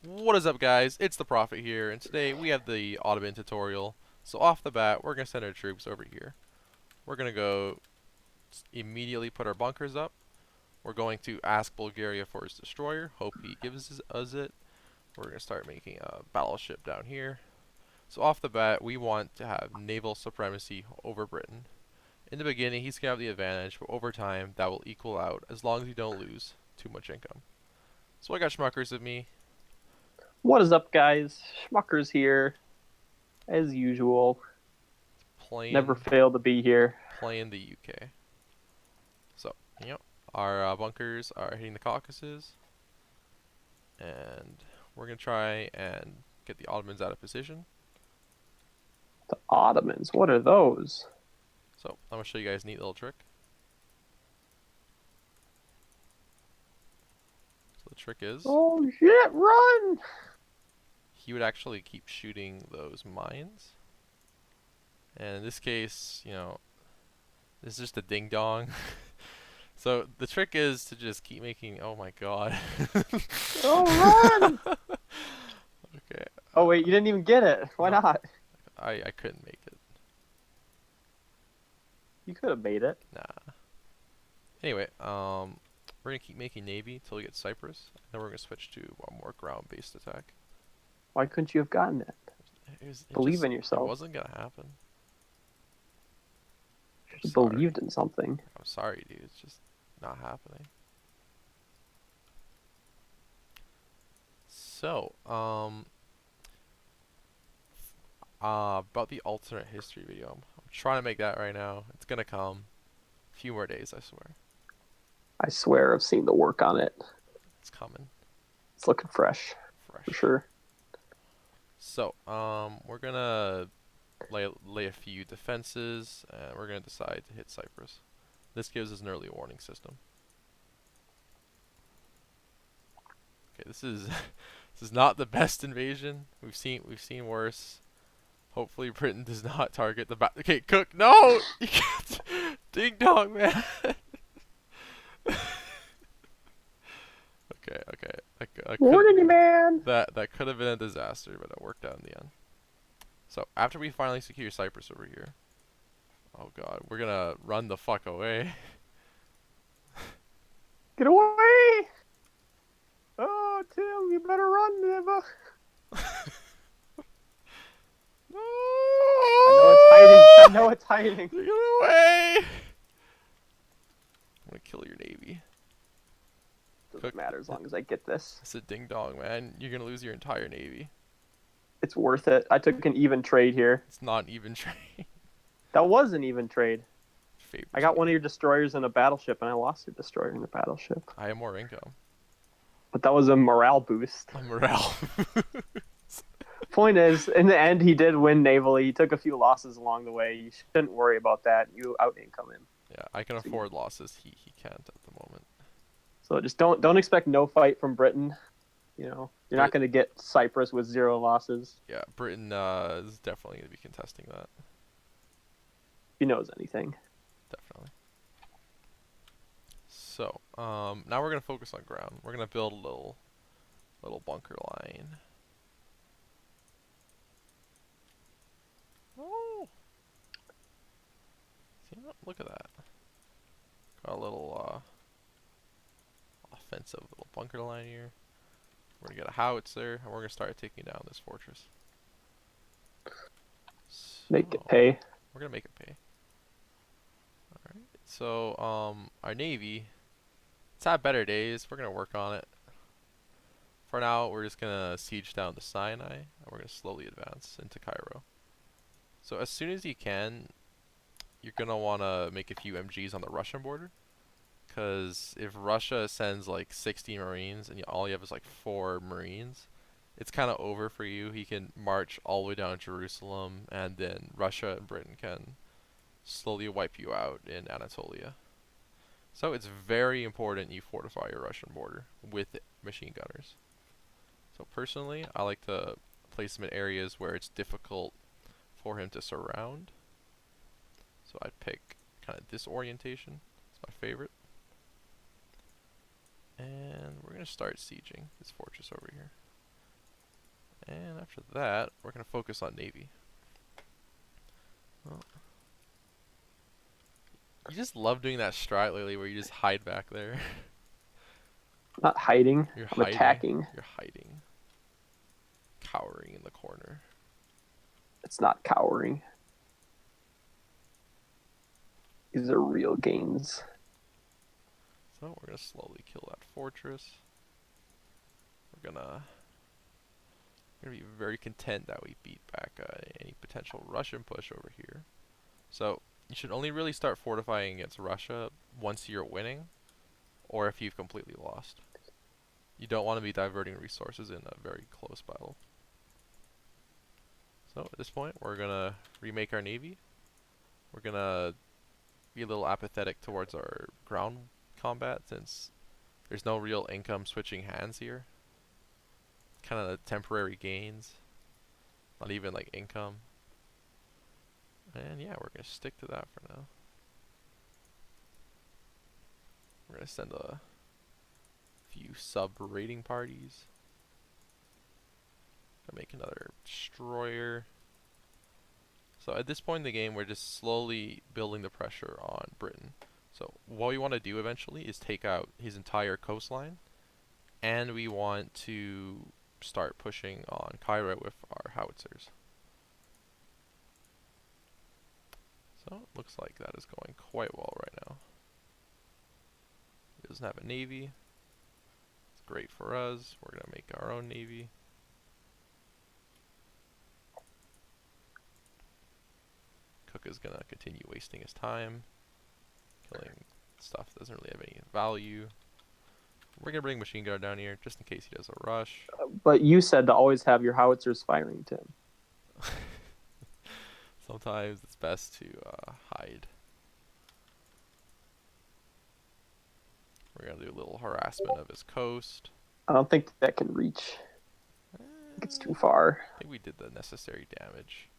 What is up, guys? It's the Prophet here, and today we have the Ottoman tutorial. So off the bat, we're going to send our troops over here. We're going to go immediately put our bunkers up. We're going to ask Bulgaria for his destroyer. Hope he gives us it. We're going to start making a battleship down here. So off the bat, we want to have naval supremacy over Britain. In the beginning, he's going to have the advantage, but over time, that will equal out as long as you don't lose too much income. So I got schmuckers with me. What is up, guys? Schmuckers here, as usual. Never Playing fail to be here. the UK. So, our bunkers are hitting the Caucasus, and we're going to try and get the Ottomans out of position. The Ottomans, what are those? So, I'm going to show you guys a neat little trick. So, the trick is, Oh shit, run! he would actually keep shooting those mines. And in this case, this is just a ding-dong. So, the trick is to just keep making, oh my god. Oh, run! Okay. Oh wait, you didn't even get it. Why No, not? I couldn't make it. You could have made it. Nah. Anyway, we're gonna keep making navy till we get Cyprus, and then we're gonna switch to a more ground-based attack. Why couldn't you have gotten it? Believe in It yourself. wasn't gonna happen. You I'm should have sorry. believed in something. I'm sorry, dude. It's just not happening. So, about the alternate history video. I'm trying to make that right now. It's gonna come. A few more days, I swear. I swear I've seen the work on it. It's coming. It's looking fresh, for Fresh. sure. So, we're gonna lay a few defenses, and we're gonna decide to hit Cyprus. This gives us an early warning system. Okay, this is this is not the best invasion. We've seen worse. Hopefully Britain does not target the back. Okay, Cook, no! You can't. Ding dong, man. Okay. Warning you, man! That could have been a disaster, but it worked out in the end. So after we finally secure Cyprus over here, oh god, we're gonna run the fuck away. Get away! Oh, Tim, you better run, Neva. No! I know it's hiding. I know it's hiding. Get away! I'm gonna kill your navy. Doesn't Cook, matter as long as I get this. it's a ding dong, man. You're gonna lose your entire navy. It's worth it. I took an even trade here. It's not an even trade. That was an even trade. Favors I got me. one of your destroyers in a battleship, and I lost your destroyer in a battleship. I have more income. But that was a morale boost. My morale. Point is, in the end, he did win navally. He took a few losses along the way. You shouldn't worry about that. You out income him. Yeah, I can afford losses. He can't at the moment. So just don't expect no fight from Britain. You know, you're not going to get Cyprus with 0 losses. Yeah, Britain is definitely gonna be contesting that. If he knows anything. Definitely. So, now we're gonna focus on ground. We're gonna build a little bunker line. Oh, see, look at that. Got a little offensive little bunker line here. We're gonna get a howitzer, and we're gonna start taking down this fortress. Make it So, pay. we're gonna make it pay. All right. So, our navy, it's had better days. We're gonna work on it. For now, we're just gonna siege down the Sinai, and we're gonna slowly advance into Cairo. So as soon as you can, you're gonna wanna make a few MGs on the Russian border, because if Russia sends like 60 Marines and all you have is like 4 Marines, it's kind of over for you. He can march all the way down to Jerusalem, and then Russia and Britain can slowly wipe you out in Anatolia. So it's very important you fortify your Russian border with machine gunners. So personally, I like to place him in areas where it's difficult for him to surround. So I'd pick kind of this orientation. It's my favorite. And we're going to start sieging this fortress over here. And after that, we're going to focus on Navy. Well, you just love doing that strat lately where you just hide back there. I'm not hiding. You're I'm hiding. attacking. You're hiding. Cowering in the corner. It's not cowering. These are real gains. So we're going to slowly kill that fortress. We're gonna be very content that we beat back any potential Russian push over here. So you should only really start fortifying against Russia once you're winning, or if you've completely lost. You don't want to be diverting resources in a very close battle. So at this point, we're gonna remake our navy. We're gonna be a little apathetic towards our ground combat since there's no real income switching hands here. Kind of temporary gains, not even like income. And yeah, we're gonna stick to that for now. We're gonna send a few sub raiding parties. Gonna make another destroyer. So at this point in the game, we're just slowly building the pressure on Britain. So what we want to do eventually is take out his entire coastline, and we want to start pushing on Cairo with our howitzers. So it looks like that is going quite well right now. He doesn't have a navy. It's great for us. We're gonna make our own navy. Cook is gonna continue wasting his time, killing stuff that doesn't really have any value. We're gonna bring machine gun down here just in case he does a rush. But you said to always have your howitzers firing, Tim. Sometimes it's best to hide. We're gonna do a little harassment of his coast. I don't think that can reach. I think it's too far. I think we did the necessary damage.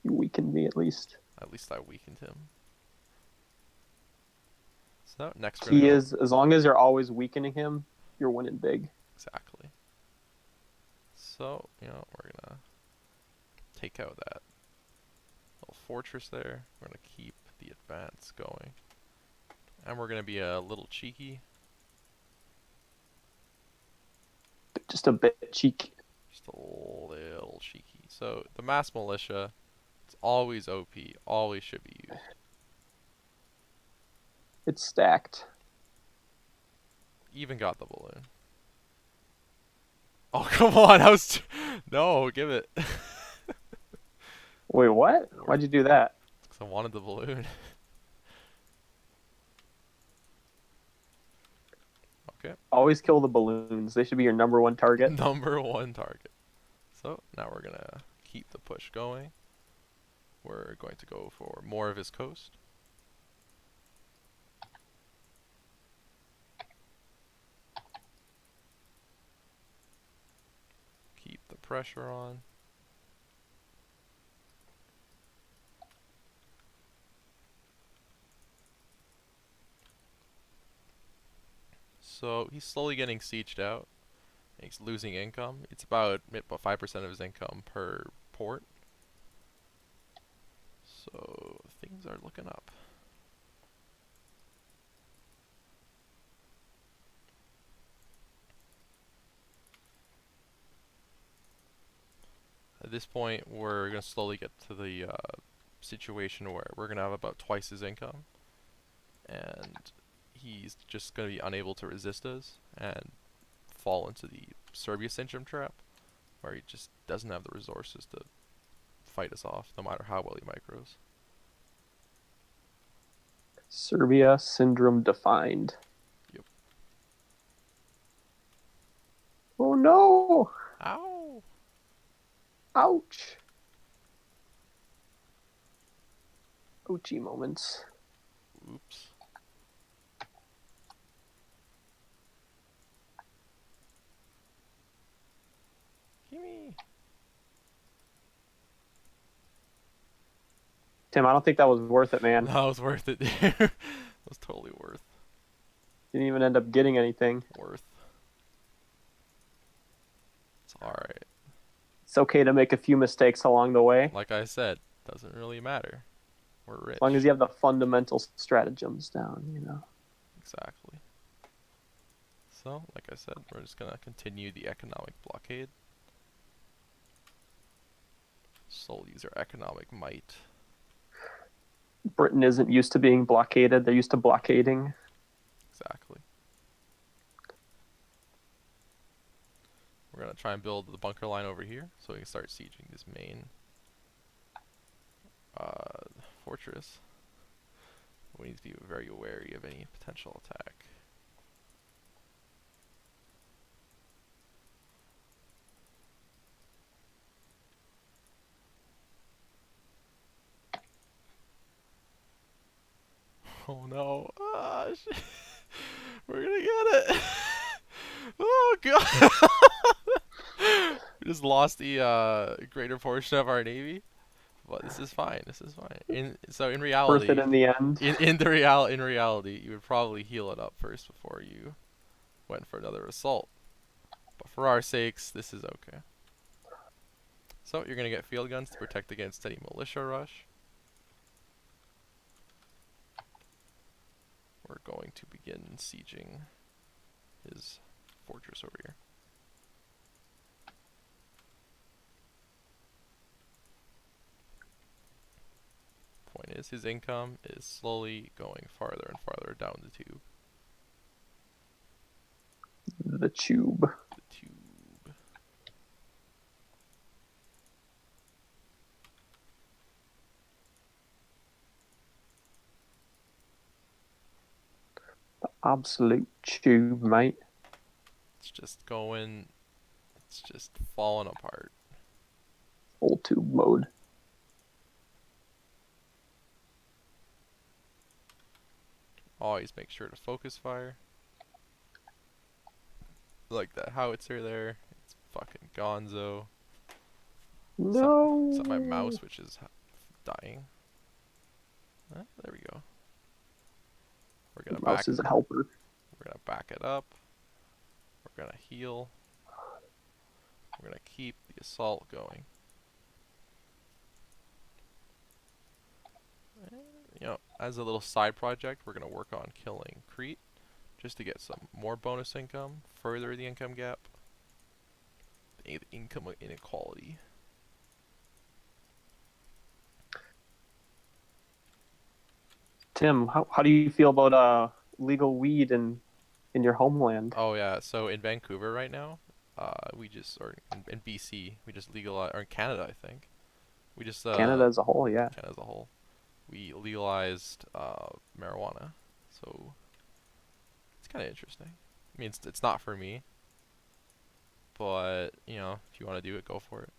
You weakened me at least. At least I weakened him. So next we're Key gonna go is, as long as you're always weakening him, you're winning big. exactly. So, you know, we're gonna take out that little fortress there. We're gonna keep the advance going. And we're gonna be a little cheeky. Just a bit cheeky. Just a little cheeky. So the mass militia, it's always OP, always should be used. It's stacked. Even got the balloon. Oh come on, I was no, give it. Wait, what? Why'd you do that? Because I wanted the balloon. Okay. Always kill the balloons. They should be your number one target. Number one target. So now we're gonna keep the push going. We're going to go for more of his coast. Keep the pressure on. So he's slowly getting sieged out. He's losing income. It's about 5% of his income per port. So things are looking up. At this point, we're going to slowly get to the situation where we're going to have about twice his income. And he's just going to be unable to resist us and fall into the Serbia syndrome trap, where he just doesn't have the resources to fight us off, no matter how well he micros. Serbia syndrome defined. Yep. Oh no! Ow! Ouch! Ouchie moments. Oops. Gimme! Tim, I don't think that was worth it, man. That was worth it, dude. That was totally worth. Didn't even end up getting anything. Worth. It's alright. It's okay to make a few mistakes along the way, Like I said, doesn't really matter. We're as long as rich. you have the fundamental stratagems down. Exactly. So, like I said, we're just gonna continue the economic blockade. Slowly use our economic might. Britain isn't used to being blockaded; they're used to blockading. Exactly. We're gonna try and build the bunker line over here so we can start sieging this main fortress. We need to be very wary of any potential attack. Oh no. Ah, shit. We're gonna get it. Oh god. We just lost the greater portion of our navy. But this is fine. This is fine. In Worth it reality, in the end. in reality, you would probably heal it up first before you went for another assault. But for our sakes, this is okay. So you're gonna get field guns to protect against any militia rush. We're going to begin sieging his fortress over here. Point is, his income is slowly going farther and farther down the tube. The tube. The tube. Absolute tube, mate. It's just going. It's just falling apart. Full tube mode. Always make sure to focus fire. Like that howitzer there. It's fucking gonzo. It's not my No. mouse, which is dying. There we go. We're gonna Mouse back. is a helper. We're gonna back it up. We're gonna heal. We're gonna keep the assault going. And, as a little side project, we're gonna work on killing Crete, just to get some more bonus income, further the income gap, the income inequality. Tim, how do you feel about legal weed in your homeland? Oh yeah, so in Vancouver right now, or in BC, we just legalized, or in Canada, I think, we just Canada as a whole, yeah. Canada as a whole, we legalized marijuana. So it's kind of interesting. I mean, it's not for me, but if you want to do it, go for it.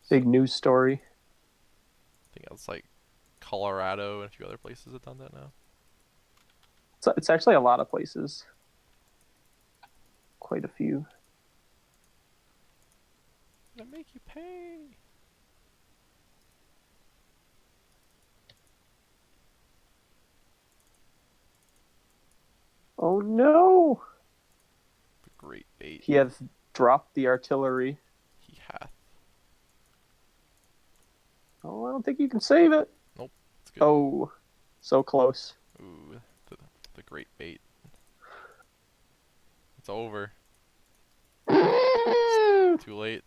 Big So news story. I think it's like Colorado and a few other places have done that now. So it's actually a lot of places. Quite a few. Gonna make you pay. Oh no! The great bait He has dropped the artillery. he hath. Oh, I don't think you can save it. Nope, it's good. Oh, so close. Ooh, the great bait. It's over. You Too late.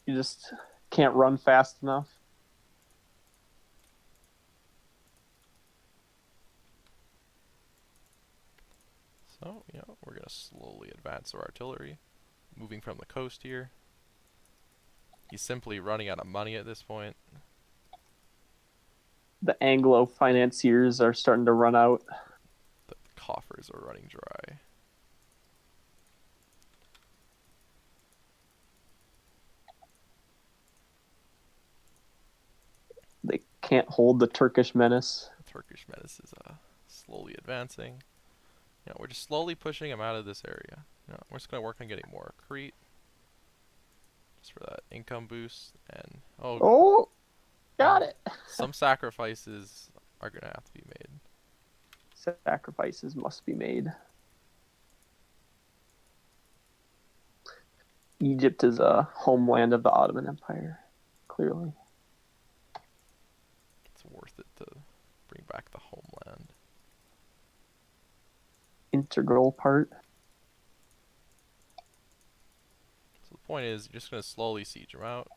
just can't run fast enough. So, we're gonna slowly advance our artillery, moving from the coast here. He's simply running out of money at this point. The Anglo financiers are starting to run out. The coffers are running dry. They can't hold the Turkish menace. The Turkish menace is slowly advancing. We're just slowly pushing him out of this area. We're just gonna work on getting more Crete, just for that income boost. And Oh, got it. some sacrifices are gonna have to be made. Sacrifices must be made. Egypt is a homeland of the Ottoman Empire, clearly. It's worth it to bring back the homeland. Integral part. So the point is, you're just gonna slowly siege them out.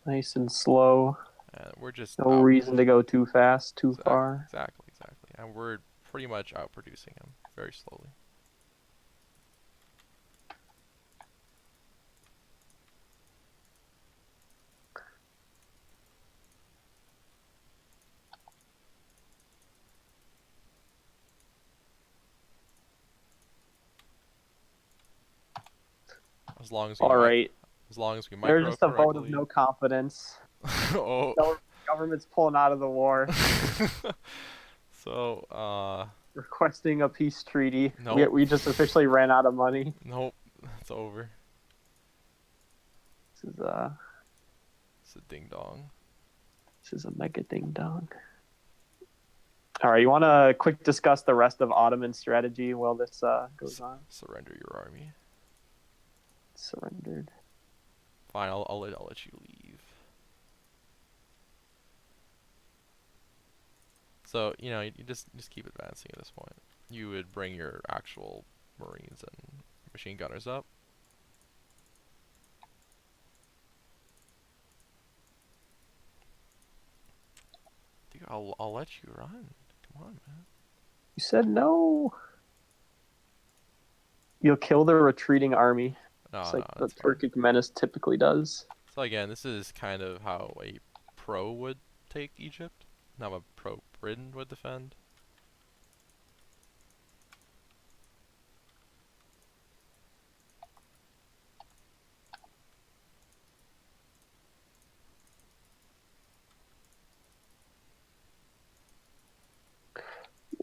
Nice and slow. And we're just No out. reason to go too fast, too Exactly, far. exactly, exactly. And we're pretty much outproducing him very slowly. As long as we All mic, right. as long as we There's micro just a vote of correctly. no confidence. Oh. Government's pulling out of the war, So, requesting a peace treaty. We, nope, we just officially ran out of money. nope, it's over. This is It's a ding dong. a mega ding dong. All right, you want to quick discuss the rest of Ottoman strategy while this goes on? Surrender your army. Surrendered. Fine, I'll let you leave. So, you just keep advancing at this point. You would bring your actual Marines and machine gunners up. Dude, I'll let you run. Come on, man. You said no. You'll kill the retreating army, No, just no, like the that's fine. Turkic menace typically does. So again, this is kind of how a pro would take Egypt, not a pro Britain would defend.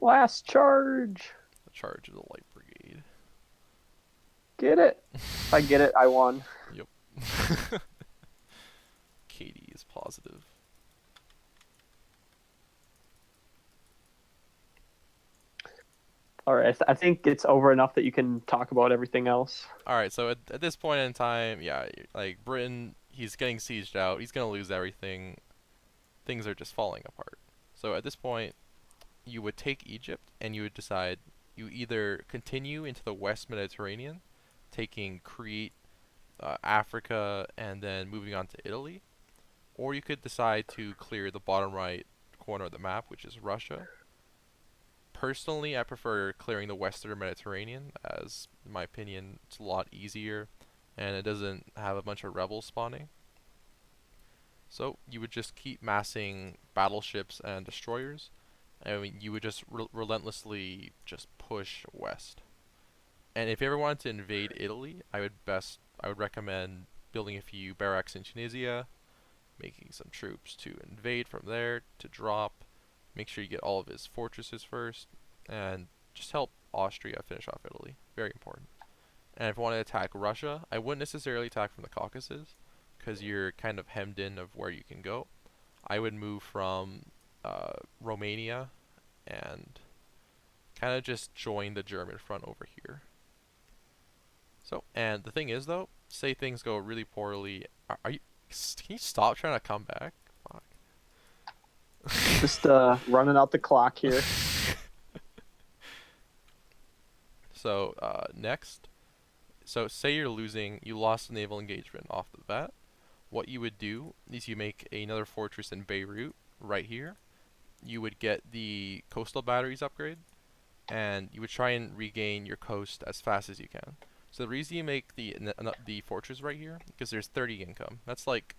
Last charge. The charge of the light brigade. Get it. If I get it, I won. Yep. Katie is positive. All right, I think it's over enough that you can talk about everything else. Alright, so at this point in time, yeah, like Britain, he's getting sieged out. He's gonna lose everything. Things are just falling apart. So at this point, you would take Egypt and you would decide you either continue into the West Mediterranean, taking Crete, Africa, and then moving on to Italy, or you could decide to clear the bottom right corner of the map, which is Russia. Personally, I prefer clearing the Western Mediterranean, as in my opinion, it's a lot easier, and it doesn't have a bunch of rebels spawning. So you would just keep massing battleships and destroyers. I mean, you would just relentlessly just push west. And if you ever wanted to invade Italy, I would recommend building a few barracks in Tunisia, making some troops to invade from there, to drop. Make sure you get all of his fortresses first, and just help Austria finish off Italy. Very important. And if you want to attack Russia, I wouldn't necessarily attack from the Caucasus, because you're kind of hemmed in of where you can go. I would move from Romania and kind of just join the German front over here. So, and the thing is though, say things go really poorly. Are you? Can you stop trying to come back? Fuck. Just running out the clock here. So next, so say you're losing, you lost the naval engagement off the bat. What you would do is you make another fortress in Beirut right here. You would get the coastal batteries upgrade, and you would try and regain your coast as fast as you can. So the reason you make the fortress right here, because there's 30 income. That's like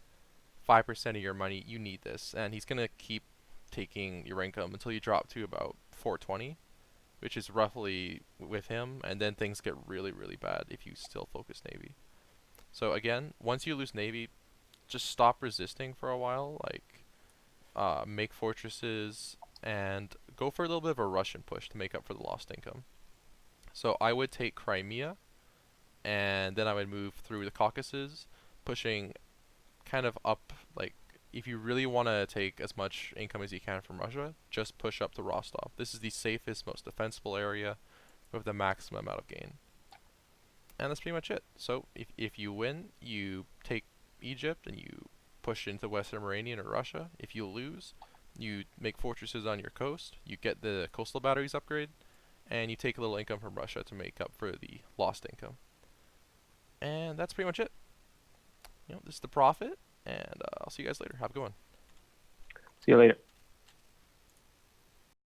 5% of your money. You need this, and he's gonna keep taking your income until you drop to about 420, which is roughly with him, and then things get really, really bad if you still focus Navy. So again, once you lose Navy, just stop resisting for a while, like make fortresses and go for a little bit of a Russian push to make up for the lost income. So I would take Crimea, and then I would move through the Caucasus, pushing kind of up, like, if you really want to take as much income as you can from Russia, just push up to Rostov. This is the safest, most defensible area. with the maximum amount of gain. And that's pretty much it. So if you win, you take Egypt and you push into Western Iranian or Russia. If you lose, you make fortresses on your coast, you get the coastal batteries upgrade, and you take a little income from Russia to make up for the lost income. And that's pretty much it. This is the profit, and I'll see you guys later. Have a good one. See you later.